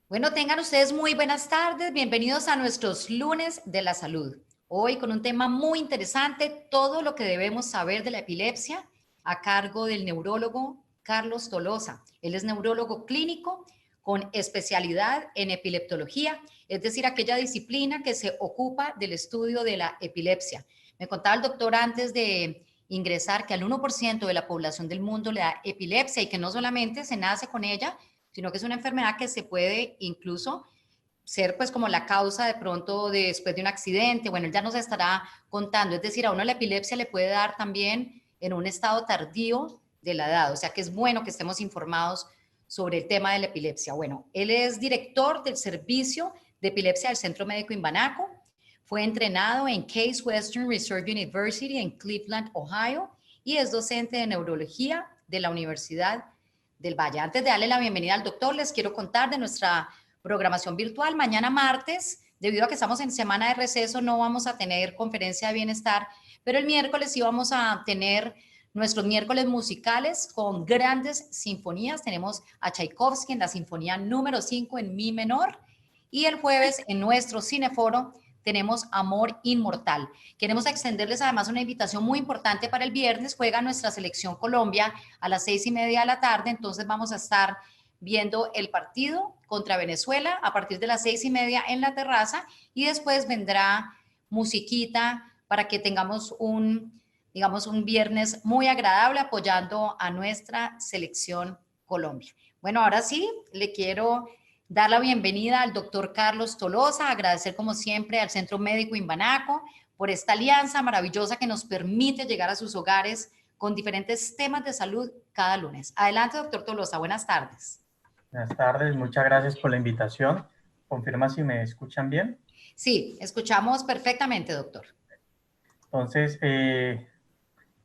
Bueno, tengan ustedes muy buenas tardes, bienvenidos a nuestros lunes de la salud. Hoy con un tema muy interesante, todo lo que debemos saber de la epilepsia, a cargo del neurólogo Carlos Tolosa. Él es neurólogo clínico con especialidad en epileptología, es decir, aquella disciplina que se ocupa del estudio de la epilepsia. Me contaba el doctor antes de ingresar que al 1% de la población del mundo le da epilepsia y que no solamente se nace con ella, sino que es una enfermedad que se puede incluso ser pues como la causa de pronto después de un accidente. Bueno, él ya nos estará contando, es decir, a uno la epilepsia le puede dar también en un estado tardío de la edad, o sea que es bueno que estemos informados sobre el tema de la epilepsia. Bueno, él es director del servicio de epilepsia del Centro Médico Imbanaco, fue entrenado en Case Western Reserve University en Cleveland, Ohio, y es docente de neurología de la Universidad del Valle. Antes de darle la bienvenida al doctor, les quiero contar de nuestra programación virtual. Mañana martes, debido a que estamos en semana de receso, no vamos a tener conferencia de bienestar, pero el miércoles sí vamos a tener nuestros miércoles musicales con grandes sinfonías. Tenemos a Tchaikovsky en la sinfonía número 5 en mi menor, y el jueves en nuestro cineforo tenemos Amor Inmortal. Queremos extenderles además una invitación muy importante para el viernes. Juega nuestra selección Colombia a las 6:30 de la tarde, entonces vamos a estar viendo el partido contra Venezuela a partir de las 6:30 en la terraza, y después vendrá musiquita para que tengamos digamos, un viernes muy agradable apoyando a nuestra selección Colombia. Bueno, ahora sí, le quiero dar la bienvenida al doctor Carlos Tolosa, agradecer como siempre al Centro Médico Imbanaco por esta alianza maravillosa que nos permite llegar a sus hogares con diferentes temas de salud cada lunes. Adelante, doctor Tolosa, buenas tardes. Buenas tardes, muchas gracias por la invitación. Confirma si me escuchan bien. Sí, escuchamos perfectamente, doctor. Entonces,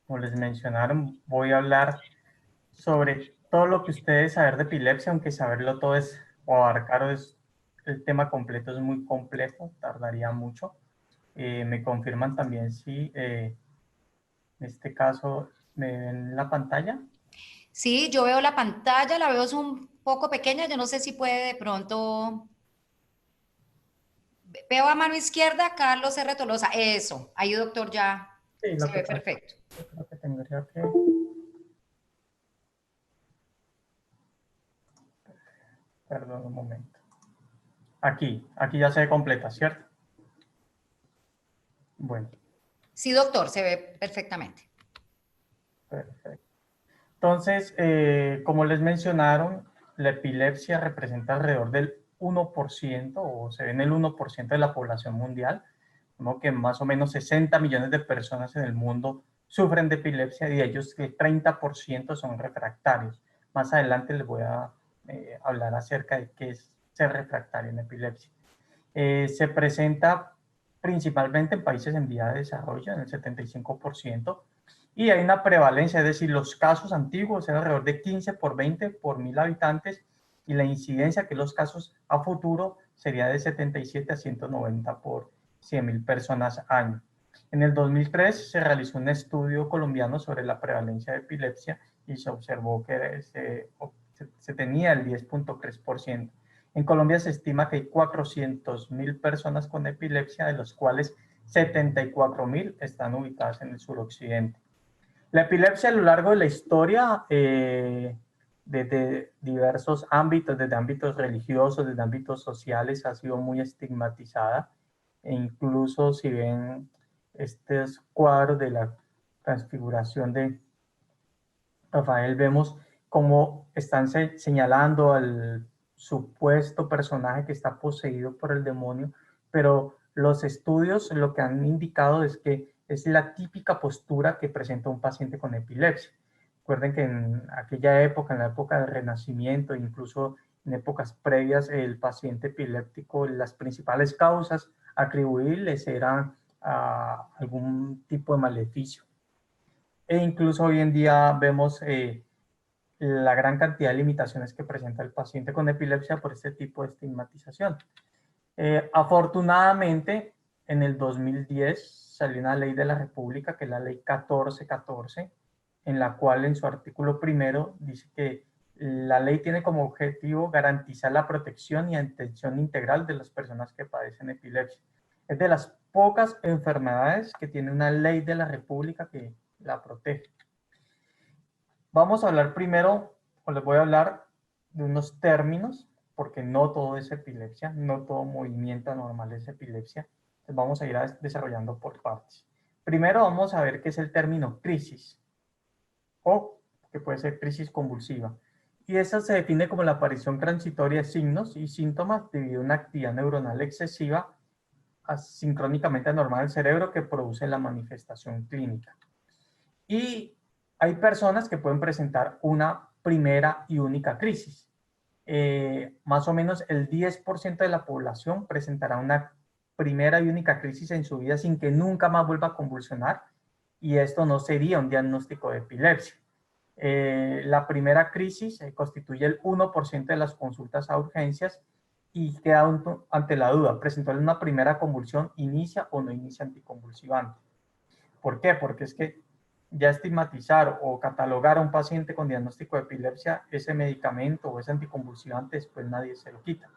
como les mencionaron, voy a hablar sobre todo lo que ustedes saber de epilepsia, aunque saberlo todo es, o abarcar es, el tema completo es muy complejo, tardaría mucho. Me confirman también si en este caso me ven la pantalla. Sí, yo veo la pantalla, la veo es un poco pequeña, yo no sé si puede de pronto. Veo a mano izquierda Carlos R. Tolosa. Eso, ahí doctor ya Sí, se lo que ve pasa, perfecto. yo creo que tendría que... Perdón un momento. Aquí ya se ve completa, ¿cierto? Bueno, Sí, doctor, se ve perfectamente. perfecto. Entonces, como les mencionaron, la epilepsia representa alrededor del 1% o se ve en el 1% de la población mundial, ¿no? Que más o menos 60 millones de personas en el mundo sufren de epilepsia y de ellos el 30% son refractarios. Más adelante les voy a hablar acerca de qué es ser refractario en epilepsia. Se presenta principalmente en países en vía de desarrollo, en el 75%, y hay una prevalencia, es decir, los casos antiguos eran alrededor de 15 por 20 por 1000 habitantes, y la incidencia, que los casos a futuro, sería de 77 a 190 por 100.000 personas año. En el 2003 se realizó un estudio colombiano sobre la prevalencia de epilepsia y se observó que se tenía el 10.3%. En Colombia se estima que hay 400.000 personas con epilepsia, de los cuales 74.000 están ubicadas en el suroccidente. La epilepsia a lo largo de la historia, desde diversos ámbitos, desde ámbitos religiosos, desde ámbitos sociales, ha sido muy estigmatizada. E incluso si ven estos cuadros de la transfiguración de Rafael, vemos cómo están señalando al supuesto personaje que está poseído por el demonio, pero los estudios lo que han indicado es que es la típica postura que presenta un paciente con epilepsia. Recuerden que en aquella época, en la época del Renacimiento, incluso en épocas previas, el paciente epiléptico, las principales causas atribuibles eran a algún tipo de maleficio. E incluso hoy en día vemos la gran cantidad de limitaciones que presenta el paciente con epilepsia por este tipo de estigmatización. Afortunadamente, en el 2010 salió una ley de la República, que es la ley 1414, en la cual en su artículo primero dice que La ley tiene como objetivo garantizar la protección y atención integral de las personas que padecen epilepsia. Es de las pocas enfermedades que tiene una ley de la República que la protege. Vamos a hablar primero, o les voy a hablar de unos términos, porque no todo es epilepsia, no todo movimiento anormal es epilepsia. Entonces vamos a ir desarrollando por partes. Primero vamos a ver qué es el término crisis, o que puede ser crisis convulsiva. Y esa se define como la aparición transitoria de signos y síntomas debido a una actividad neuronal excesiva asincrónicamente anormal del cerebro que produce la manifestación clínica. Y hay personas que pueden presentar una primera y única crisis. Más o menos el 10% de la población presentará una primera y única crisis en su vida sin que nunca más vuelva a convulsionar, y esto no sería un diagnóstico de epilepsia. La primera crisis constituye el 1% de las consultas a urgencias y queda ante la duda, presentó una primera convulsión, inicia o no inicia anticonvulsivante. ¿Por qué? Porque es que ya estigmatizar o catalogar a un paciente con diagnóstico de epilepsia, ese medicamento o ese anticonvulsivante, después nadie se lo quita.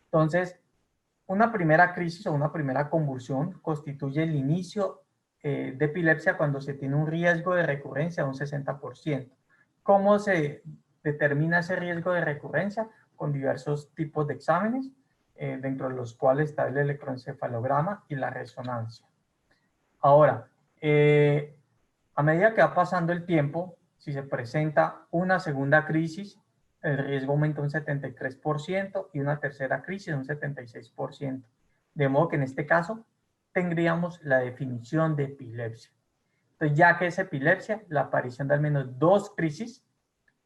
Entonces, una primera crisis o una primera convulsión constituye el inicio de epilepsia cuando se tiene un riesgo de recurrencia de un 60%. ¿Cómo se determina ese riesgo de recurrencia? Con diversos tipos de exámenes, dentro de los cuales está el electroencefalograma y la resonancia. Ahora, a medida que va pasando el tiempo, si se presenta una segunda crisis, el riesgo aumenta un 73% y una tercera crisis un 76%. De modo que en este caso tendríamos la definición de epilepsia. Entonces, ya que es epilepsia, la aparición de al menos 2 crisis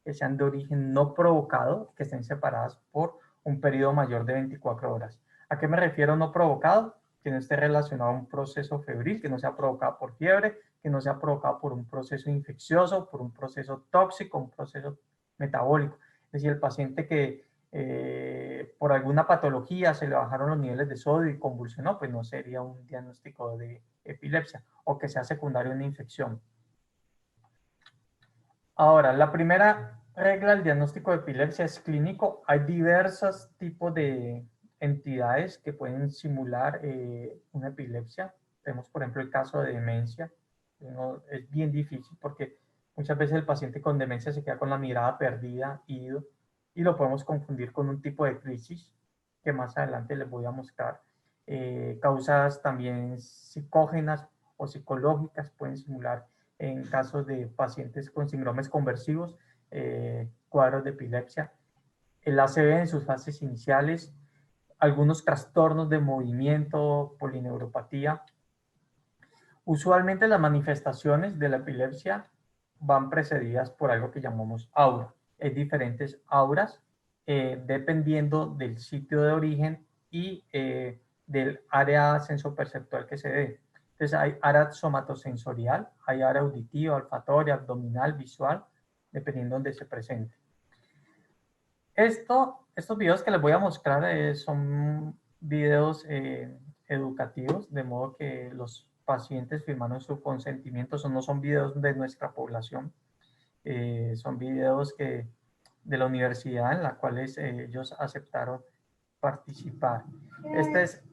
que sean de origen no provocado, que estén separadas por un periodo mayor de 24 horas. ¿A qué me refiero no provocado? Que no esté relacionado a un proceso febril, que no sea provocado por fiebre, que no sea provocado por un proceso infeccioso, por un proceso tóxico, un proceso metabólico. Es decir, el paciente que por alguna patología se le bajaron los niveles de sodio y convulsionó, pues no sería un diagnóstico de epilepsia, o que sea secundario a una infección. Ahora, la primera regla del diagnóstico de epilepsia es clínico. Hay diversos tipos de entidades que pueden simular una epilepsia. Tenemos, por ejemplo, el caso de demencia. Es bien difícil porque muchas veces el paciente con demencia se queda con la mirada perdida, ido, y lo podemos confundir con un tipo de crisis que más adelante les voy a mostrar. Causas también psicógenas o psicológicas pueden simular en casos de pacientes con síndromes conversivos, cuadros de epilepsia, el ACV en sus fases iniciales, algunos trastornos de movimiento, polineuropatía. Usualmente las manifestaciones de la epilepsia van precedidas por algo que llamamos aura. Hay diferentes auras dependiendo del sitio de origen y del área sensoperceptual que se dé. Entonces hay área somatosensorial, hay área auditiva, olfatoria, abdominal, visual, dependiendo de donde se presente. Estos videos que les voy a mostrar son videos educativos, de modo que los pacientes firmaron su consentimiento. No son videos de nuestra población, son videos de la universidad en la cuales ellos aceptaron participar. Este es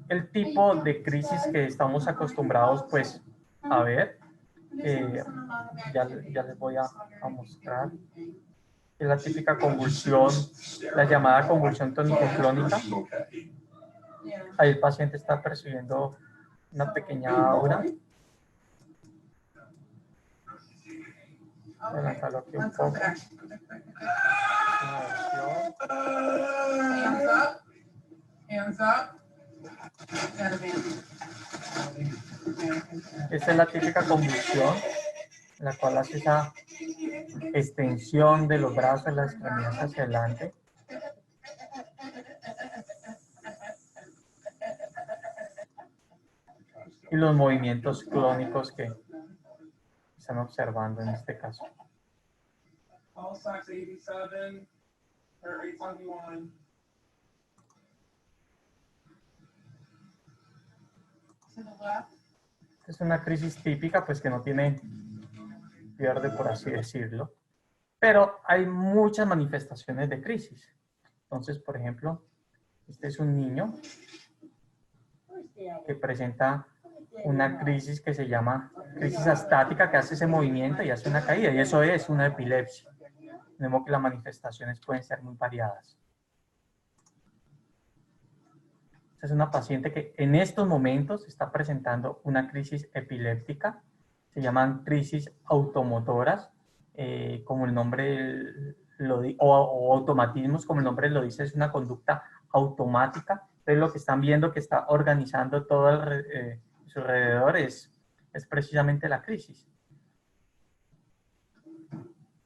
el tipo de crisis que estamos acostumbrados pues a ver. Ya les voy a mostrar. Es la típica convulsión, la llamada convulsión tónico-clónica. Ahí el paciente está percibiendo una pequeña aura. Adelantarlo aquí un poco. Hands up. Esta es la típica convulsión, en la cual hace esa extensión de los brazos, las extremidades hacia adelante. Y los movimientos clónicos que están observando en este caso. Es una crisis típica, pues que no tiene pierde, por así decirlo, pero hay muchas manifestaciones de crisis. Entonces, por ejemplo, este es un niño que presenta una crisis que se llama crisis astática, que hace ese movimiento y hace una caída, y eso es una epilepsia. De modo que las manifestaciones pueden ser muy variadas. Esta es una paciente que en estos momentos está presentando una crisis epiléptica. Se llaman crisis automotoras, como el nombre lo dice, o automatismos, como el nombre lo dice, es una conducta automática. Entonces lo que están viendo que está organizando todo su alrededor es precisamente la crisis.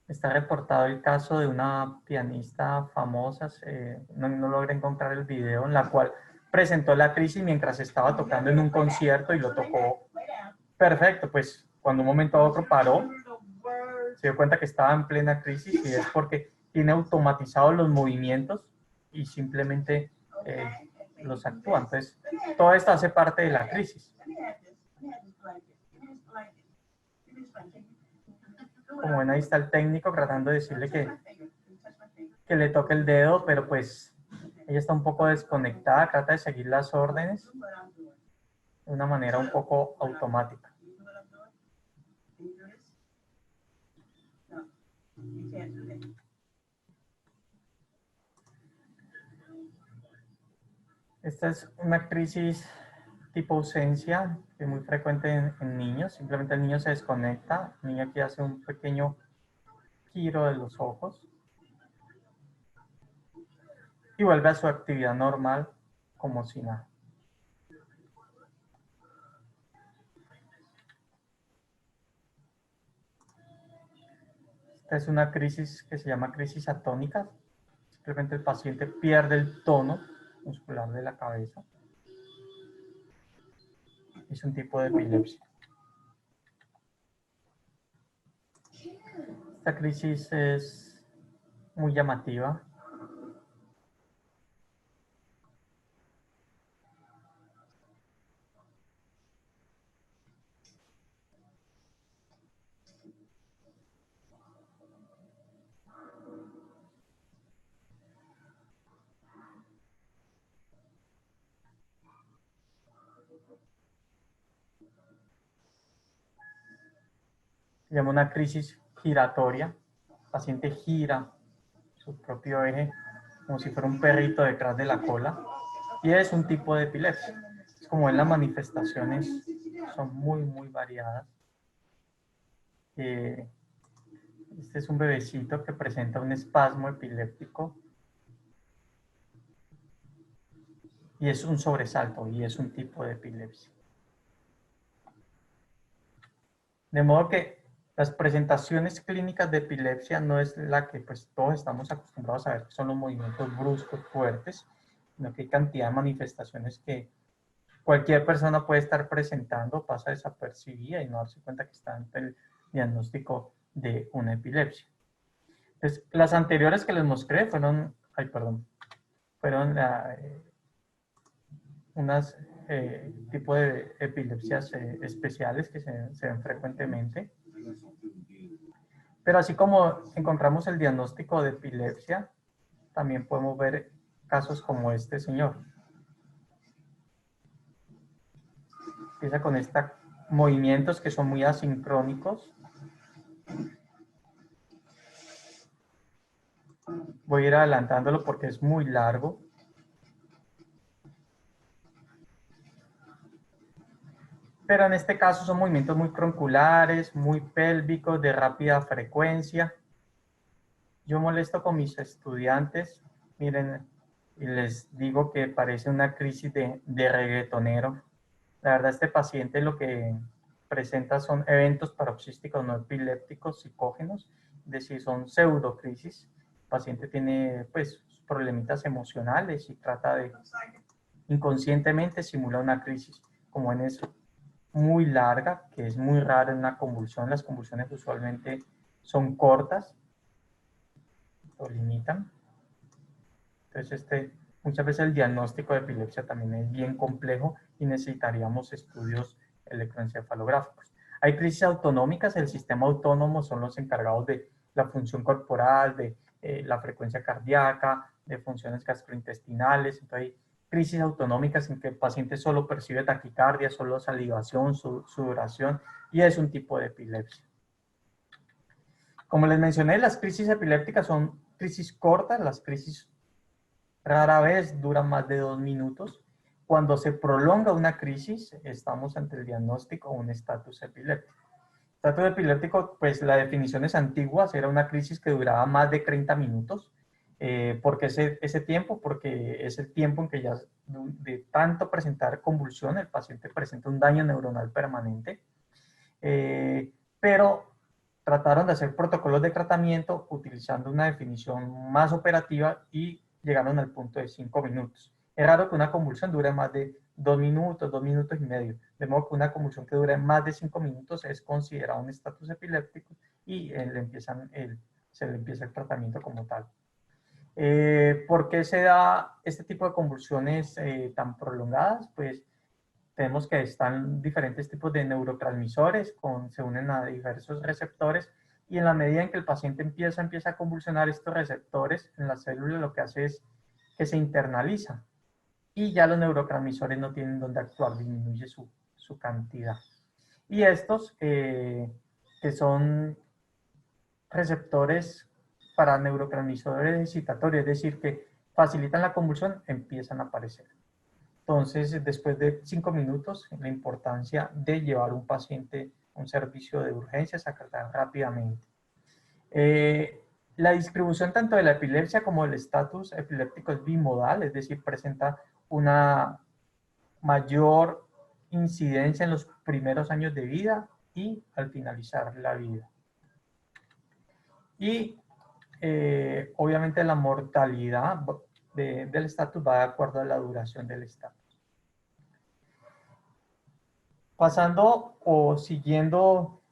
Está reportado el caso de una pianista famosa, no logré encontrar el video, en la cual presentó la crisis mientras estaba tocando en un concierto y lo tocó perfecto. Pues cuando un momento a otro paró, se dio cuenta que estaba en plena crisis y es porque tiene automatizados los movimientos y simplemente los actúa. Entonces, todo esto hace parte de la crisis. Como ven, ahí está el técnico tratando de decirle que le toque el dedo, pero pues ella está un poco desconectada, trata de seguir las órdenes de una manera un poco automática. Esta es una crisis tipo ausencia, que es muy frecuente en niños. Simplemente el niño se desconecta, el niño aquí hace un pequeño giro de los ojos y vuelve a su actividad normal como si nada. Esta es una crisis que se llama crisis atónica. Simplemente el paciente pierde el tono muscular de la cabeza. Es un tipo de epilepsia. Esta crisis es muy llamativa. Se llama una crisis giratoria. El paciente gira su propio eje como si fuera un perrito detrás de la cola. Y es un tipo de epilepsia. Es como ven, las manifestaciones son muy variadas. Este es un bebecito que presenta un espasmo epiléptico. Y es un sobresalto y es un tipo de epilepsia. De modo que las presentaciones clínicas de epilepsia no es la que pues todos estamos acostumbrados a ver, que son los movimientos bruscos, fuertes, sino que hay cantidad de manifestaciones que cualquier persona puede estar presentando, pasa desapercibida y no darse cuenta que está ante el diagnóstico de una epilepsia. Entonces, las anteriores que les mostré fueron, unas tipos de epilepsias especiales que se ven frecuentemente. Pero así como encontramos el diagnóstico de epilepsia, también podemos ver casos como este señor. Empieza con estos movimientos que son muy asincrónicos. Voy a ir adelantándolo porque es muy largo. Pero en este caso son movimientos muy tronculares, muy pélvicos, de rápida frecuencia. Yo molesto con mis estudiantes, miren, y les digo que parece una crisis de reggaetonero. La verdad, este paciente lo que presenta son eventos paroxísticos no epilépticos psicógenos, es decir, son pseudocrisis. El paciente tiene pues problemitas emocionales y trata de inconscientemente simular una crisis, como en eso muy larga, que es muy rara en una convulsión. Las convulsiones usualmente son cortas, lo limitan. Entonces, muchas veces el diagnóstico de epilepsia también es bien complejo y necesitaríamos estudios electroencefalográficos. Hay crisis autonómicas, el sistema autónomo son los encargados de la función corporal, de la frecuencia cardíaca, de funciones gastrointestinales. Entonces, hay crisis autonómicas en que el paciente solo percibe taquicardia, solo salivación, sudoración, y es un tipo de epilepsia. Como les mencioné, las crisis epilépticas son crisis cortas, las crisis rara vez duran más de 2 minutos. Cuando se prolonga una crisis, estamos ante el diagnóstico o un estatus epiléptico. Estatus epiléptico, pues la definición es antigua, era una crisis que duraba más de 30 minutos. ¿Por qué ese tiempo? Porque es el tiempo en que ya de tanto presentar convulsión, el paciente presenta un daño neuronal permanente. Pero trataron de hacer protocolos de tratamiento utilizando una definición más operativa y llegaron al punto de 5 minutos. Es raro que una convulsión dure más de 2 minutos, 2 minutos y medio. De modo que una convulsión que dure más de 5 minutos es considerada un estatus epiléptico y se le empieza el tratamiento como tal. ¿Por qué se da este tipo de convulsiones tan prolongadas? Pues tenemos que están diferentes tipos de neurotransmisores, se unen a diversos receptores, y en la medida en que el paciente empieza a convulsionar, estos receptores en la célula lo que hace es que se internaliza y ya los neurotransmisores no tienen donde actuar, disminuye su cantidad. Y estos, que son receptores para neurotransmisores excitatorios, es decir, que facilitan la convulsión, empiezan a aparecer. Entonces, después de 5 minutos, la importancia de llevar un paciente a un servicio de urgencias a tratar rápidamente. La distribución tanto de la epilepsia como del estatus epiléptico es bimodal, es decir, presenta una mayor incidencia en los primeros años de vida y al finalizar la vida. Y obviamente la mortalidad del estatus va de acuerdo a la duración del estatus. Pasando o siguiendo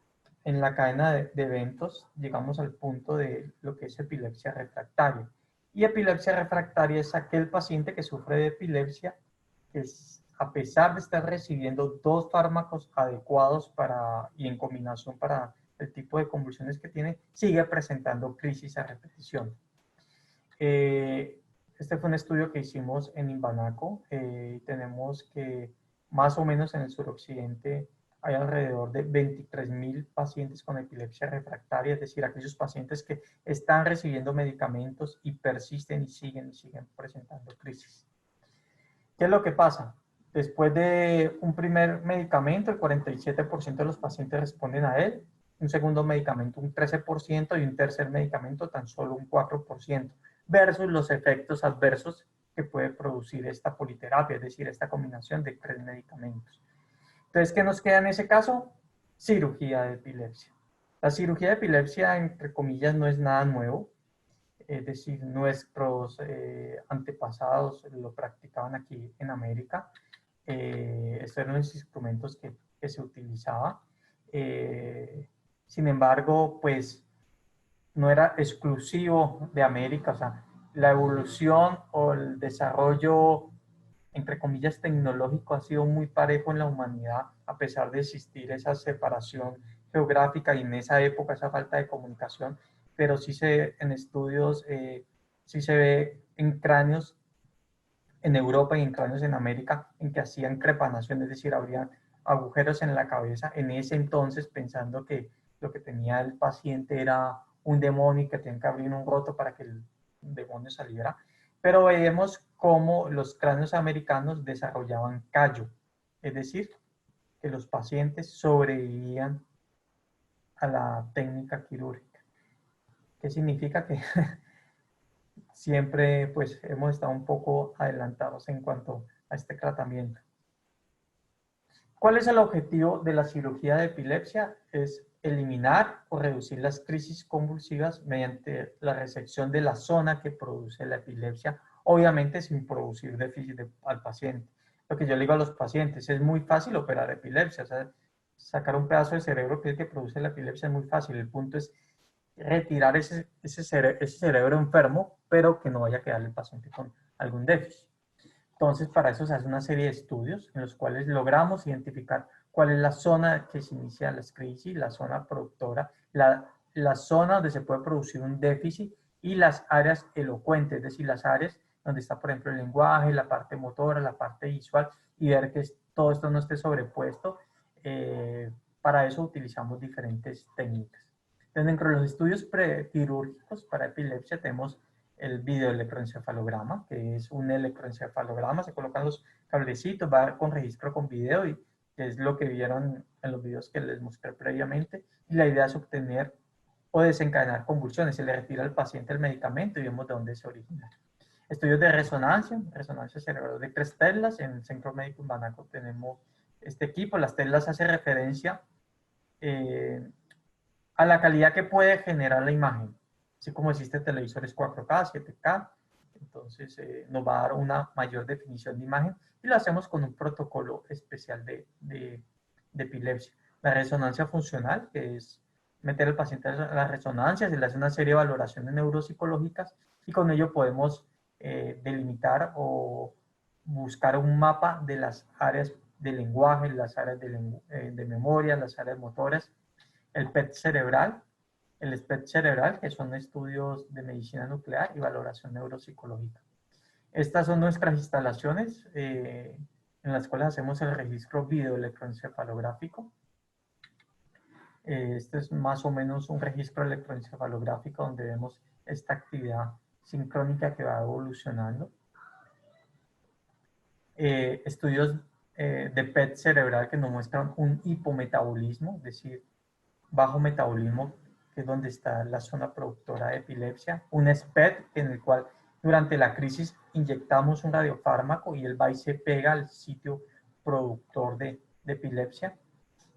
en la cadena de eventos, llegamos al punto de lo que es epilepsia refractaria. Y epilepsia refractaria es aquel paciente que sufre de epilepsia que a pesar de estar recibiendo 2 fármacos adecuados y en combinación para el tipo de convulsiones que tiene, sigue presentando crisis a repetición. Este fue un estudio que hicimos en Imbanaco. Tenemos que más o menos en el suroccidente hay alrededor de 23.000 pacientes con epilepsia refractaria, es decir, aquellos pacientes que están recibiendo medicamentos y persisten y siguen presentando crisis. ¿Qué es lo que pasa? Después de un primer medicamento, el 47% de los pacientes responden a él, un segundo medicamento un 13% y un tercer medicamento tan solo un 4%, versus los efectos adversos que puede producir esta politerapia, es decir, esta combinación de 3 medicamentos. Entonces, ¿qué nos queda en ese caso? Cirugía de epilepsia. La cirugía de epilepsia, entre comillas, no es nada nuevo, es decir, nuestros antepasados lo practicaban aquí en América. Estos eran los instrumentos que se utilizaban. Sin embargo, pues no era exclusivo de América, o sea, la evolución o el desarrollo, entre comillas, tecnológico ha sido muy parejo en la humanidad, a pesar de existir esa separación geográfica y en esa época esa falta de comunicación, pero sí en estudios, sí se ve en cráneos en Europa y en cráneos en América en que hacían crepanación, es decir, habría agujeros en la cabeza en ese entonces pensando que lo que tenía el paciente era un demonio y que tenían que abrir un roto para que el demonio saliera. Pero vemos cómo los cráneos americanos desarrollaban callo, es decir, que los pacientes sobrevivían a la técnica quirúrgica. ¿Qué significa? Que siempre pues hemos estado un poco adelantados en cuanto a este tratamiento. ¿Cuál es el objetivo de la cirugía de epilepsia? Es eliminar o reducir las crisis convulsivas mediante la resección de la zona que produce la epilepsia, obviamente sin producir déficit al paciente. Lo que yo le digo a los pacientes, es muy fácil operar epilepsia, o sea, sacar un pedazo de cerebro que es el que produce la epilepsia es muy fácil, el punto es retirar ese cerebro enfermo, pero que no vaya a quedar el paciente con algún déficit. Entonces, para eso se hace una serie de estudios en los cuales logramos identificar cuál es la zona que se inicia las crisis, la zona productora, las zonas donde se puede producir un déficit y las áreas elocuentes, es decir, las áreas donde está, por ejemplo, el lenguaje, la parte motora, la parte visual, y ver que todo esto no esté sobrepuesto. Para eso utilizamos diferentes técnicas. Entonces, dentro de los estudios prequirúrgicos para epilepsia tenemos el videoelectroencefalograma, que es un electroencefalograma, se colocan los cablecitos, va con registro con video, y que es lo que vieron en los videos que les mostré previamente, y la idea es obtener o desencadenar convulsiones. Se le retira al paciente el medicamento y vemos de dónde se origina. Estudios de resonancia cerebral de 3 telas. En el Centro Médico en Banaco tenemos este equipo. Las telas hace referencia a la calidad que puede generar la imagen. Así como existen televisores 4K, 7K, entonces nos va a dar una mayor definición de imagen, y lo hacemos con un protocolo especial de epilepsia. La resonancia funcional, que es meter al paciente a la resonancia, se le hace una serie de valoraciones neuropsicológicas, y con ello podemos delimitar o buscar un mapa de las áreas de lenguaje, las áreas de memoria, las áreas motoras. El PET cerebral, el SPECT cerebral, que son estudios de medicina nuclear y valoración neuropsicológica. Estas son nuestras instalaciones en las cuales hacemos el registro videoelectroencefalográfico. Este es más o menos un registro electroencefalográfico donde vemos esta actividad sincrónica que va evolucionando. Estudios de PET cerebral que nos muestran un hipometabolismo, es decir, bajo metabolismo, que es donde está la zona productora de epilepsia. Un SPECT, en el cual durante la crisis inyectamos un radiofármaco y él va y se pega al sitio productor de epilepsia.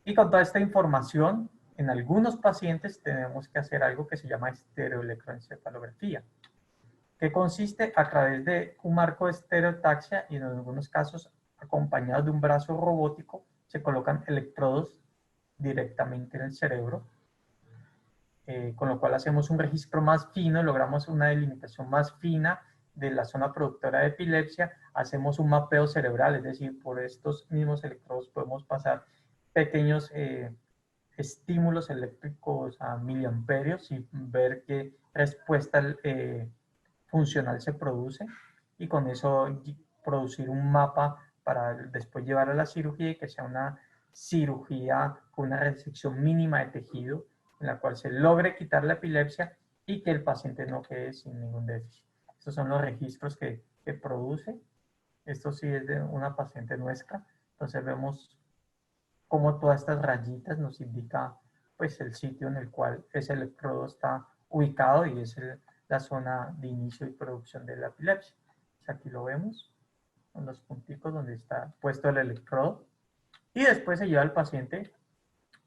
Y con toda esta información, en algunos pacientes tenemos que hacer algo que se llama estereoelectroencefalografía, que consiste a través de un marco de estereotaxia, y en algunos casos acompañado de un brazo robótico, se colocan electrodos directamente en el cerebro, con lo cual hacemos un registro más fino, logramos una delimitación más fina de la zona productora de epilepsia, hacemos un mapeo cerebral, es decir, por estos mismos electrodos podemos pasar pequeños estímulos eléctricos a miliamperios y ver qué respuesta funcional se produce, y con eso producir un mapa para después llevar a la cirugía, y que sea una cirugía con una resección mínima de tejido en la cual se logre quitar la epilepsia y que el paciente no quede sin ningún déficit. Estos son los registros que produce. Esto sí es de una paciente nuestra. Entonces vemos cómo todas estas rayitas nos indican pues el sitio en el cual ese electrodo está ubicado, y es la zona de inicio y producción de la epilepsia. Pues aquí lo vemos, con los punticos donde está puesto el electrodo, y después se lleva al paciente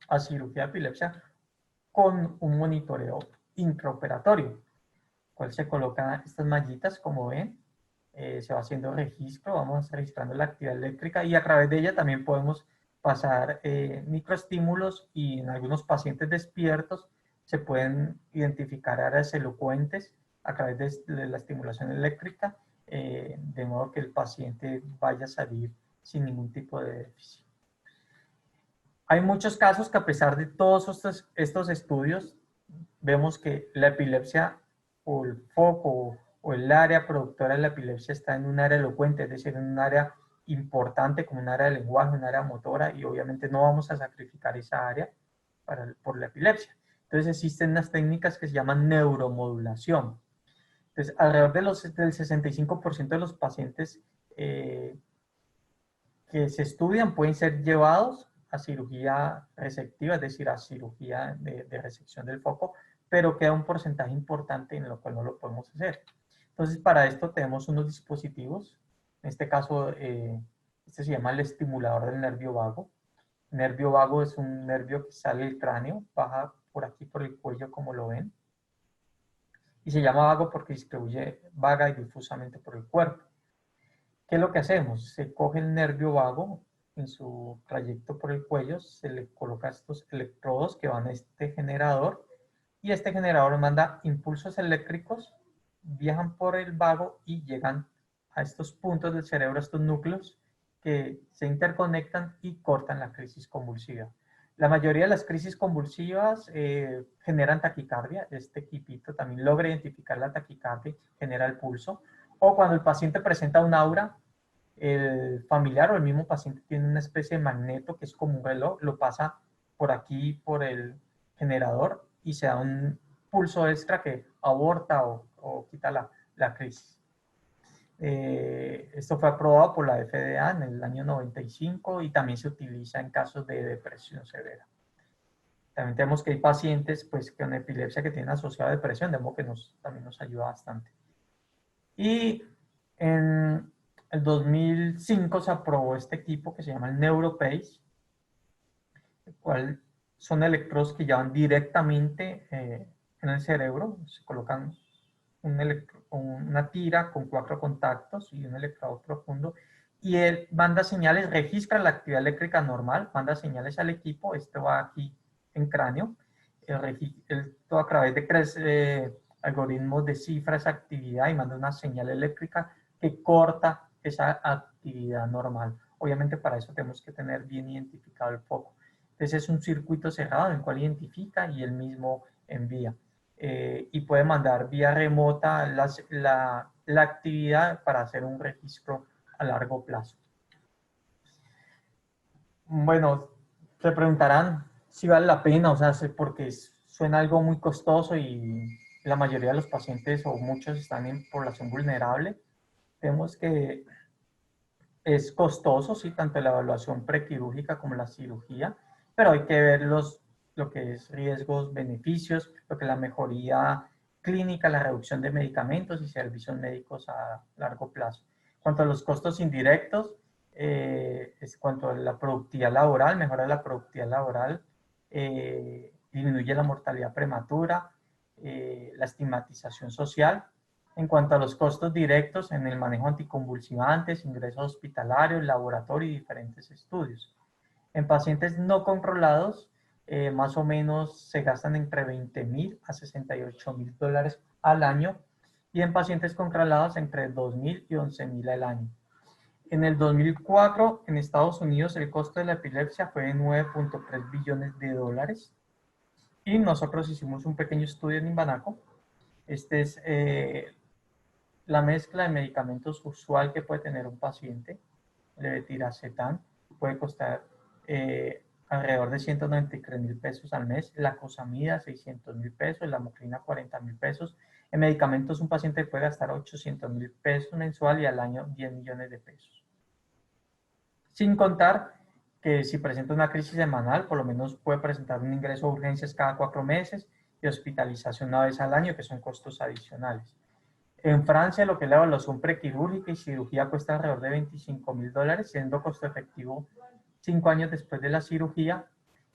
a cirugía de epilepsia con un monitoreo intraoperatorio, cual se colocan estas mallitas, como ven, se va haciendo registro, vamos registrando la actividad eléctrica, y a través de ella también podemos pasar microestímulos, y en algunos pacientes despiertos se pueden identificar áreas elocuentes a través de la estimulación eléctrica, de modo que el paciente vaya a salir sin ningún tipo de déficit. Hay muchos casos que, a pesar de todos estos estudios, vemos que la epilepsia, o el foco o el área productora de la epilepsia, está en un área elocuente, es decir, en un área importante como un área de lenguaje, un área motora, y obviamente no vamos a sacrificar esa área por la epilepsia. Entonces existen unas técnicas que se llaman neuromodulación. Entonces, alrededor del 65% de los pacientes que se estudian pueden ser llevados a cirugía resectiva, es decir, a cirugía de resección del foco, pero queda un porcentaje importante en lo cual no lo podemos hacer. Entonces, para esto tenemos unos dispositivos. En este caso, este se llama el estimulador del nervio vago. El nervio vago es un nervio que sale del cráneo, baja por aquí por el cuello, como lo ven, y se llama vago porque distribuye vaga y difusamente por el cuerpo. ¿Qué es lo que hacemos? Se coge el nervio vago en su trayecto por el cuello, se le coloca estos electrodos que van a este generador, y este generador manda impulsos eléctricos, viajan por el vago y llegan a estos puntos del cerebro, a estos núcleos que se interconectan y cortan la crisis convulsiva. La mayoría de las crisis convulsivas generan taquicardia. Este equipito también logra identificar la taquicardia, genera el pulso. O cuando el paciente presenta un aura, el familiar o el mismo paciente tiene una especie de magneto que es como un reloj, lo pasa por aquí, por el generador, y se da un pulso extra que aborta o quita la crisis. Esto fue aprobado por la FDA en el año 95 y también se utiliza en casos de depresión severa. También tenemos que hay pacientes pues, con epilepsia que tienen asociada depresión, de modo que también nos ayuda bastante. Y en el 2005 se aprobó este equipo que se llama el NeuroPace, el cual son electrodos que llevan directamente en el cerebro, se colocan una tira con 4 contactos y un electrodo profundo, y él manda señales, registra la actividad eléctrica normal, manda señales al equipo, esto va aquí en cráneo, todo a través de 3 algoritmos descifra esa actividad y manda una señal eléctrica que corta esa actividad normal. Obviamente para eso tenemos que tener bien identificado el foco. Entonces es un circuito cerrado en el cual identifica y él mismo envía. Y puede mandar vía remota la actividad para hacer un registro a largo plazo. Bueno, se preguntarán si vale la pena, o sea, porque suena algo muy costoso y la mayoría de los pacientes o muchos están en población vulnerable. Vemos que es costoso, sí, tanto la evaluación prequirúrgica como la cirugía, pero hay que ver lo que es riesgos, beneficios, lo que es la mejoría clínica, la reducción de medicamentos y servicios médicos a largo plazo. En cuanto a los costos indirectos, es cuanto a la productividad laboral, mejora la productividad laboral, disminuye la mortalidad prematura, la estigmatización social. En cuanto a los costos directos en el manejo anticonvulsivantes, ingresos hospitalarios, laboratorio y diferentes estudios. En pacientes no controlados, más o menos se gastan entre $20,000 a $68,000 al año, y en pacientes controlados entre $2,000 y $11,000 al año. En el 2004, en Estados Unidos, el costo de la epilepsia fue de $9.3 billones, y nosotros hicimos un pequeño estudio en Imbanaco. Este es la mezcla de medicamentos usual que puede tener un paciente. Levetiracetam puede costar alrededor de $193,000 al mes, la cosamida $600,000, la mocrina $40,000. En medicamentos un paciente puede gastar $800,000 mensual y al año $10 millones. Sin contar que si presenta una crisis semanal, por lo menos puede presentar un ingreso a urgencias cada 4 meses y hospitalización una vez al año, que son costos adicionales. En Francia, lo que es la evaluación prequirúrgica y cirugía cuesta alrededor de $25,000, siendo costo efectivo 5 años después de la cirugía.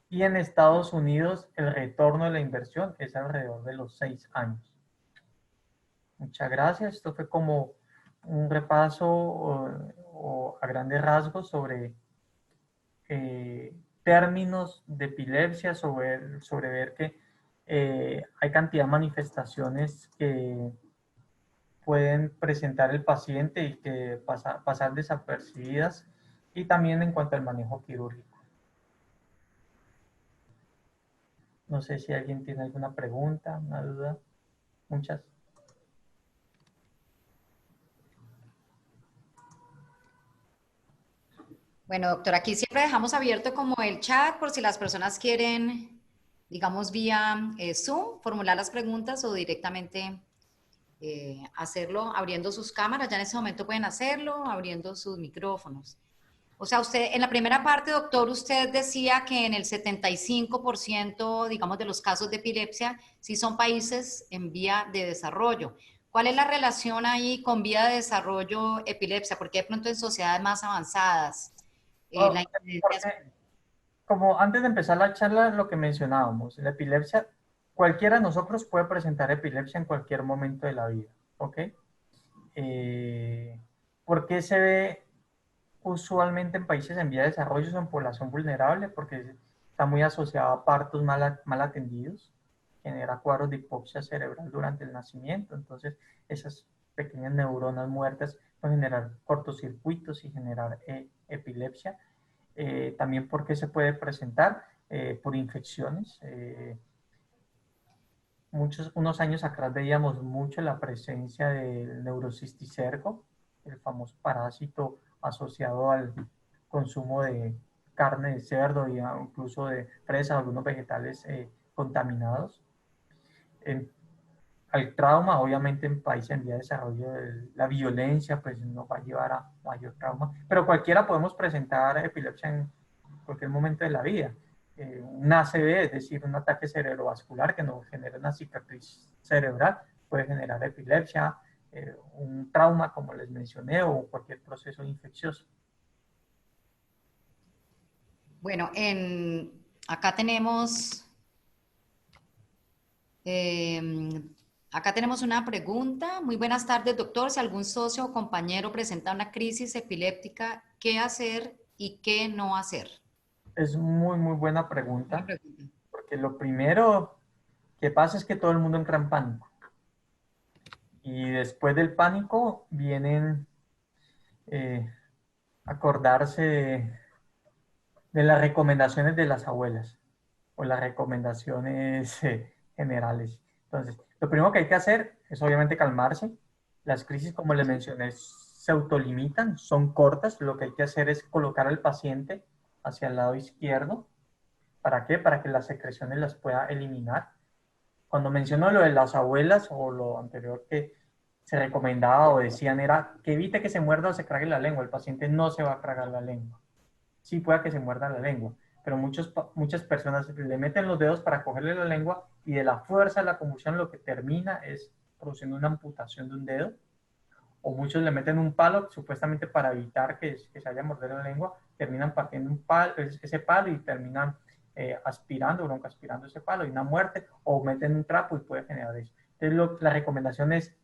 Y en Estados Unidos, el retorno de la inversión es alrededor de los 6 años. Muchas gracias. Esto fue como un repaso o a grandes rasgos sobre términos de epilepsia, sobre ver que hay cantidad de manifestaciones que pueden presentar el paciente y que pasar desapercibidas, y también en cuanto al manejo quirúrgico. No sé si alguien tiene alguna pregunta, una duda. Muchas. Bueno, doctor, aquí siempre dejamos abierto como el chat por si las personas quieren, digamos, vía Zoom, formular las preguntas o directamente hacerlo abriendo sus cámaras. Ya en ese momento pueden hacerlo, abriendo sus micrófonos. O sea, usted, en la primera parte, doctor, usted decía que en el 75%, digamos, de los casos de epilepsia, sí son países en vía de desarrollo. ¿Cuál es la relación ahí con vía de desarrollo epilepsia? Porque de pronto en sociedades más avanzadas, la incidencia es... Como antes de empezar la charla, lo que mencionábamos, la epilepsia, cualquiera de nosotros puede presentar epilepsia en cualquier momento de la vida, ¿ok? ¿Por qué se ve usualmente en países en vía de desarrollo o en población vulnerable? Porque está muy asociado a partos mal atendidos, genera cuadros de hipoxia cerebral durante el nacimiento, entonces esas pequeñas neuronas muertas pueden generar cortocircuitos y generar epilepsia. También porque se puede presentar por infecciones. Unos años atrás veíamos mucho la presencia del neurocisticerco, el famoso parásito asociado al consumo de carne de cerdo y incluso de presas, algunos vegetales contaminados. Al trauma, obviamente en países en vía de desarrollo, la violencia pues nos va a llevar a mayor trauma, pero cualquiera podemos presentar epilepsia en cualquier momento de la vida. Un ACV, es decir, un ataque cerebrovascular que nos genera una cicatriz cerebral, puede generar epilepsia, un trauma, como les mencioné, o cualquier proceso infeccioso. Bueno, acá tenemos, acá tenemos una pregunta. Muy buenas tardes, doctor. Si algún socio o compañero presenta una crisis epiléptica, ¿qué hacer y qué no hacer? Es muy buena pregunta, Buena pregunta. porque lo primero que pasa es que todo el mundo entra en pánico. Y después del pánico vienen acordarse de las recomendaciones de las abuelas o las recomendaciones generales. Entonces, lo primero que hay que hacer es obviamente calmarse. Las crisis, como le mencioné, se autolimitan, son cortas. Lo que hay que hacer es colocar al paciente hacia el lado izquierdo. ¿Para qué? Para que las secreciones las pueda eliminar. Cuando menciono lo de las abuelas o lo anterior que se recomendaba o decían era que evite que se muerda o se trague la lengua. El paciente no se va a tragar la lengua. Sí puede que se muerda la lengua, pero muchas personas le meten los dedos para cogerle la lengua y de la fuerza de la convulsión lo que termina es produciendo una amputación de un dedo. O muchos le meten un palo supuestamente para evitar que se vaya a morder la lengua, terminan partiendo ese palo y terminan aspirando, broncoaspirando ese palo y una muerte, o meten un trapo y puede generar eso. Entonces la recomendación es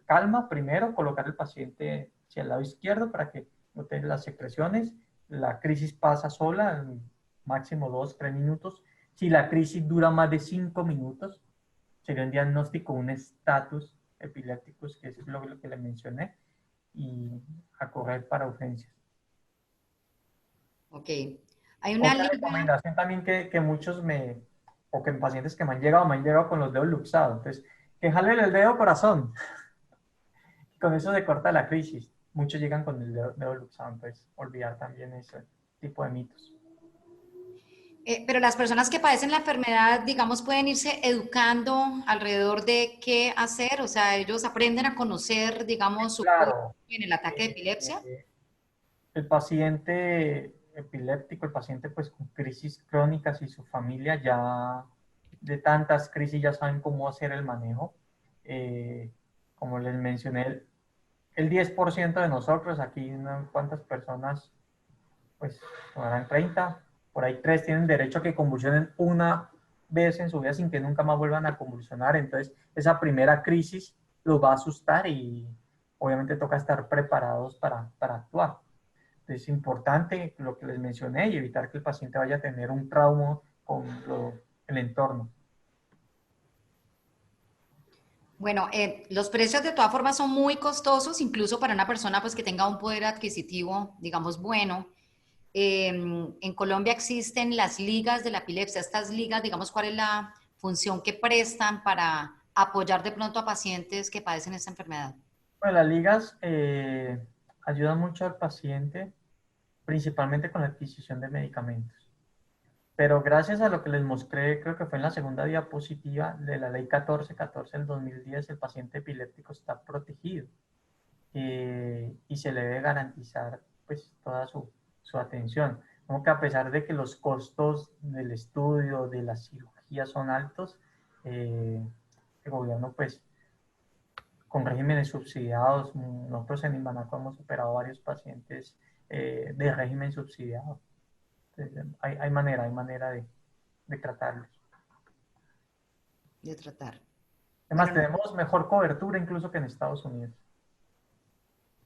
calma primero, colocar al paciente hacia el lado izquierdo para que note las secreciones. La crisis pasa sola, en máximo 2-3 minutos. Si la crisis dura más de 5 minutos, sería un diagnóstico, un estatus epiléptico, que es lo que le mencioné, y a correr para urgencias. Ok. Hay una Otra liga. recomendación también que muchos o que pacientes que me han llegado con los dedos luxados. Entonces, que jalen el dedo corazón. Con eso se corta la crisis. Muchos llegan con el dedo luxado, entonces olvidar también ese tipo de mitos. Pero las personas que padecen la enfermedad, digamos, pueden irse educando alrededor de qué hacer, o sea, ellos aprenden a conocer, digamos, su cuerpo Claro, en el ataque de epilepsia. el paciente epiléptico, el paciente pues con crisis crónicas y su familia ya de tantas crisis ya saben cómo hacer el manejo. Como les mencioné, el 10% de nosotros, aquí ¿no? ¿Cuántas personas? Pues tomarán 30, por ahí 3 tienen derecho a que convulsionen una vez en su vida sin que nunca más vuelvan a convulsionar. Entonces, esa primera crisis los va a asustar y obviamente toca estar preparados para actuar. Es importante lo que les mencioné y evitar que el paciente vaya a tener un trauma con el entorno. Bueno, los precios de todas formas son muy costosos, incluso para una persona pues que tenga un poder adquisitivo, digamos, bueno. En Colombia existen las ligas de la epilepsia. Estas ligas, digamos, ¿cuál es la función que prestan para apoyar de pronto a pacientes que padecen esta enfermedad? Bueno, las ligas ayudan mucho al paciente, principalmente con la adquisición de medicamentos. Pero gracias a lo que les mostré, creo que fue en la segunda diapositiva de la ley 1414 del 2010, el paciente epiléptico está protegido y se le debe garantizar pues toda su atención. Como que a pesar de que los costos del estudio, de la cirugía son altos, el gobierno pues con regímenes subsidiados, nosotros en Imbanaco hemos operado varios pacientes de régimen subsidiado. Entonces, hay manera de tratarlos. De tratar. Además, Bueno, tenemos mejor cobertura incluso que en Estados Unidos.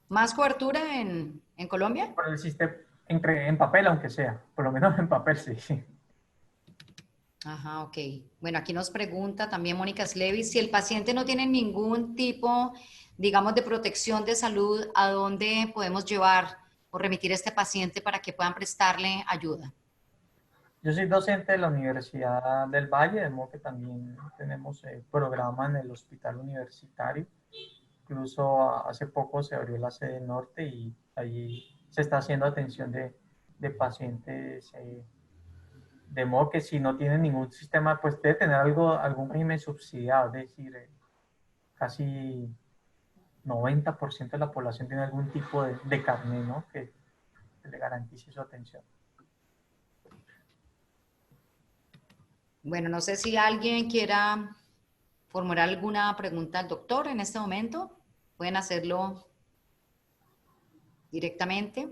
¿más cobertura en Colombia? Por el sistema, en papel, aunque sea, por lo menos en papel sí. Ajá, ok. Bueno, aquí nos pregunta también Mónica Slevis, si el paciente no tiene ningún tipo, digamos, de protección de salud, ¿a dónde podemos llevar o remitir a este paciente para que puedan prestarle ayuda? Yo soy docente de la Universidad del Valle, de modo que también tenemos programa en el hospital universitario. Incluso hace poco se abrió la sede norte y allí se está haciendo atención de pacientes, de modo que si no tienen ningún sistema, pues debe tener algún régimen subsidiado, es decir, casi 90% de la población tiene algún tipo de carné, ¿no? Que le garantice su atención. Bueno, no sé si alguien quiera formular alguna pregunta al doctor en este momento. Pueden hacerlo directamente.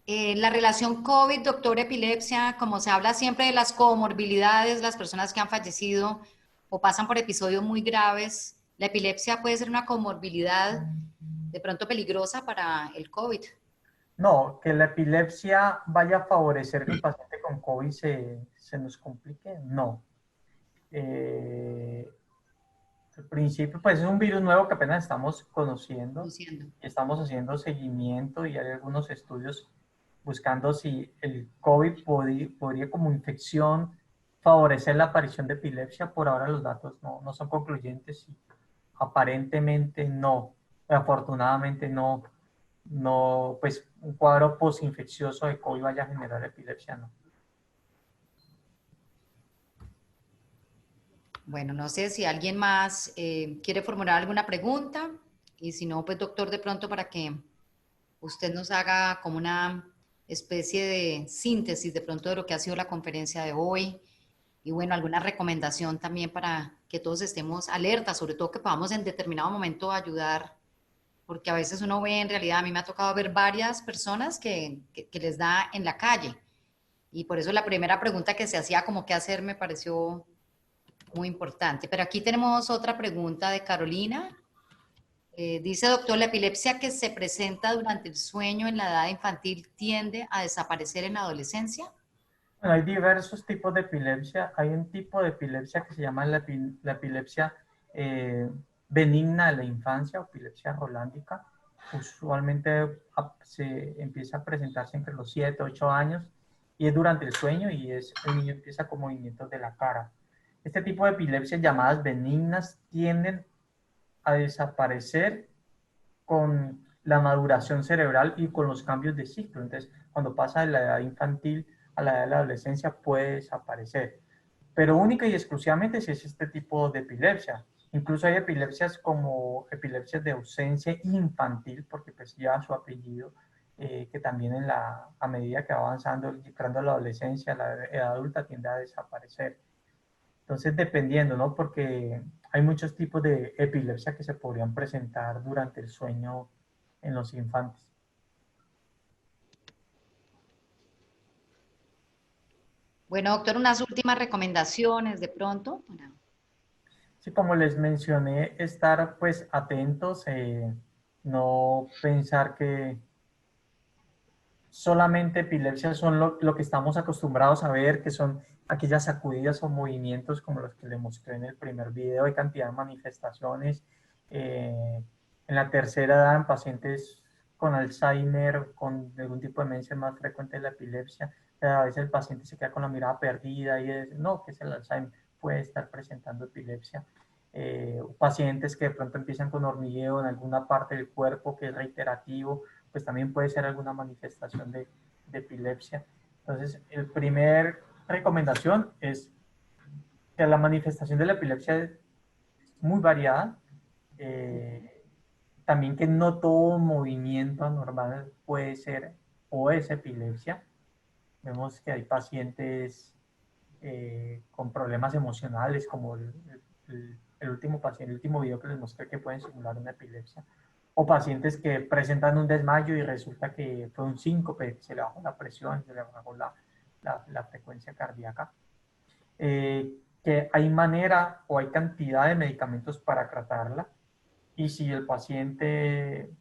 La relación COVID, doctor, epilepsia, como se habla siempre de las comorbilidades, las personas que han fallecido o pasan por episodios muy graves, la epilepsia puede ser una comorbilidad de pronto peligrosa para el COVID. No, que la epilepsia vaya a favorecer que el paciente con COVID se nos complique, no. Al principio, pues es un virus nuevo que apenas estamos conociendo Diciendo. y estamos haciendo seguimiento y hay algunos estudios buscando si el COVID podría como infección favorecer la aparición de epilepsia. Por ahora los datos no son concluyentes y aparentemente no. Afortunadamente no, pues un cuadro posinfeccioso de COVID vaya a generar epilepsia, no. Bueno, no sé si alguien más quiere formular alguna pregunta y si no, pues doctor, de pronto para que usted nos haga como una especie de síntesis de pronto de lo que ha sido la conferencia de hoy y bueno, alguna recomendación también para que todos estemos alertas, sobre todo que podamos en determinado momento ayudar, porque a veces uno ve en realidad, a mí me ha tocado ver varias personas que les da en la calle y por eso la primera pregunta que se hacía como qué hacer me pareció muy importante. Pero aquí tenemos otra pregunta de Carolina. Dice, doctor, la epilepsia que se presenta durante el sueño en la edad infantil tiende a desaparecer en la adolescencia. Bueno, hay diversos tipos de epilepsia. Hay un tipo de epilepsia que se llama la epilepsia eh, benigna de la infancia o epilepsia rolándica. Usualmente se empieza a presentarse entre los 7 8 años y es durante el sueño y el niño empieza con movimientos de la cara. Este tipo de epilepsias llamadas benignas tienden a desaparecer con la maduración cerebral y con los cambios de ciclo. Entonces, cuando pasa de la edad infantil a la edad de la adolescencia, puede desaparecer. Pero única y exclusivamente si es este tipo de epilepsia. Incluso hay epilepsias como epilepsias de ausencia infantil, porque pues lleva su apellido, que también a medida que va avanzando, entrando a la adolescencia, a la edad adulta, tiende a desaparecer. Entonces, dependiendo, ¿no? Porque hay muchos tipos de epilepsia que se podrían presentar durante el sueño en los infantes. Bueno, doctor, unas últimas recomendaciones de pronto. Sí, como les mencioné, estar pues atentos, no pensar que solamente epilepsia son lo que estamos acostumbrados a ver, que son aquellas sacudidas o movimientos como los que les mostré en el primer video. Hay cantidad de manifestaciones. En la tercera edad, en pacientes con Alzheimer, con algún tipo de demencia más frecuente de la epilepsia, a veces el paciente se queda con la mirada perdida y es, no, que es el Alzheimer, puede estar presentando epilepsia. Pacientes que de pronto empiezan con hormigueo en alguna parte del cuerpo que es reiterativo, pues también puede ser alguna manifestación de epilepsia. Entonces, el primer recomendación es que la manifestación de la epilepsia es muy variada. También que no todo movimiento anormal puede ser o es epilepsia. Vemos que hay pacientes con problemas emocionales, como el último paciente, el último video que les mostré, que pueden simular una epilepsia. O pacientes que presentan un desmayo y resulta que fue un síncope, se le bajó la presión, se le bajó la frecuencia cardíaca. Que hay manera o hay cantidad de medicamentos para tratarla. Y si el paciente,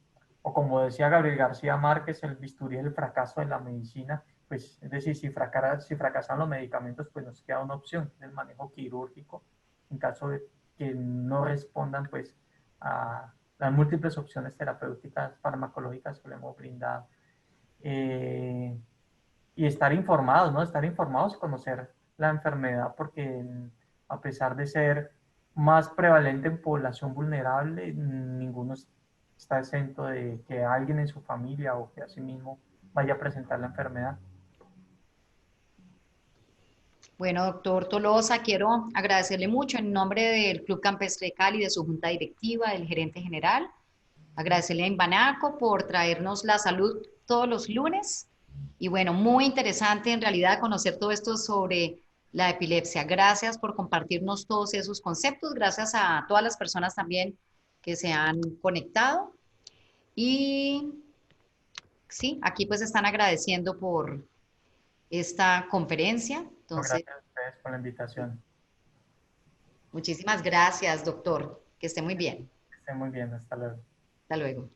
o como decía Gabriel García Márquez, el bisturí es el fracaso de la medicina, pues es decir, si fracasan los medicamentos, pues nos queda una opción, el manejo quirúrgico, en caso de que no respondan pues a las múltiples opciones terapéuticas farmacológicas que le hemos brindado. y estar informados, ¿no? Estar informados y conocer la enfermedad, porque a pesar de ser más prevalente en población vulnerable, ninguno está exento de que alguien en su familia o que a sí mismo vaya a presentar la enfermedad. Bueno, doctor Tolosa, quiero agradecerle mucho en nombre del Club Campestre de Cali, de su junta directiva, del gerente general. Agradecerle a Imbanaco por traernos la salud todos los lunes. Y bueno, muy interesante en realidad conocer todo esto sobre la epilepsia. Gracias por compartirnos todos esos conceptos. Gracias a todas las personas también que se han conectado. Y sí, aquí pues están agradeciendo por esta conferencia. Entonces, Gracias a ustedes por la invitación. muchísimas gracias, doctor. Que esté muy bien. Que estén muy bien, hasta luego. Hasta luego.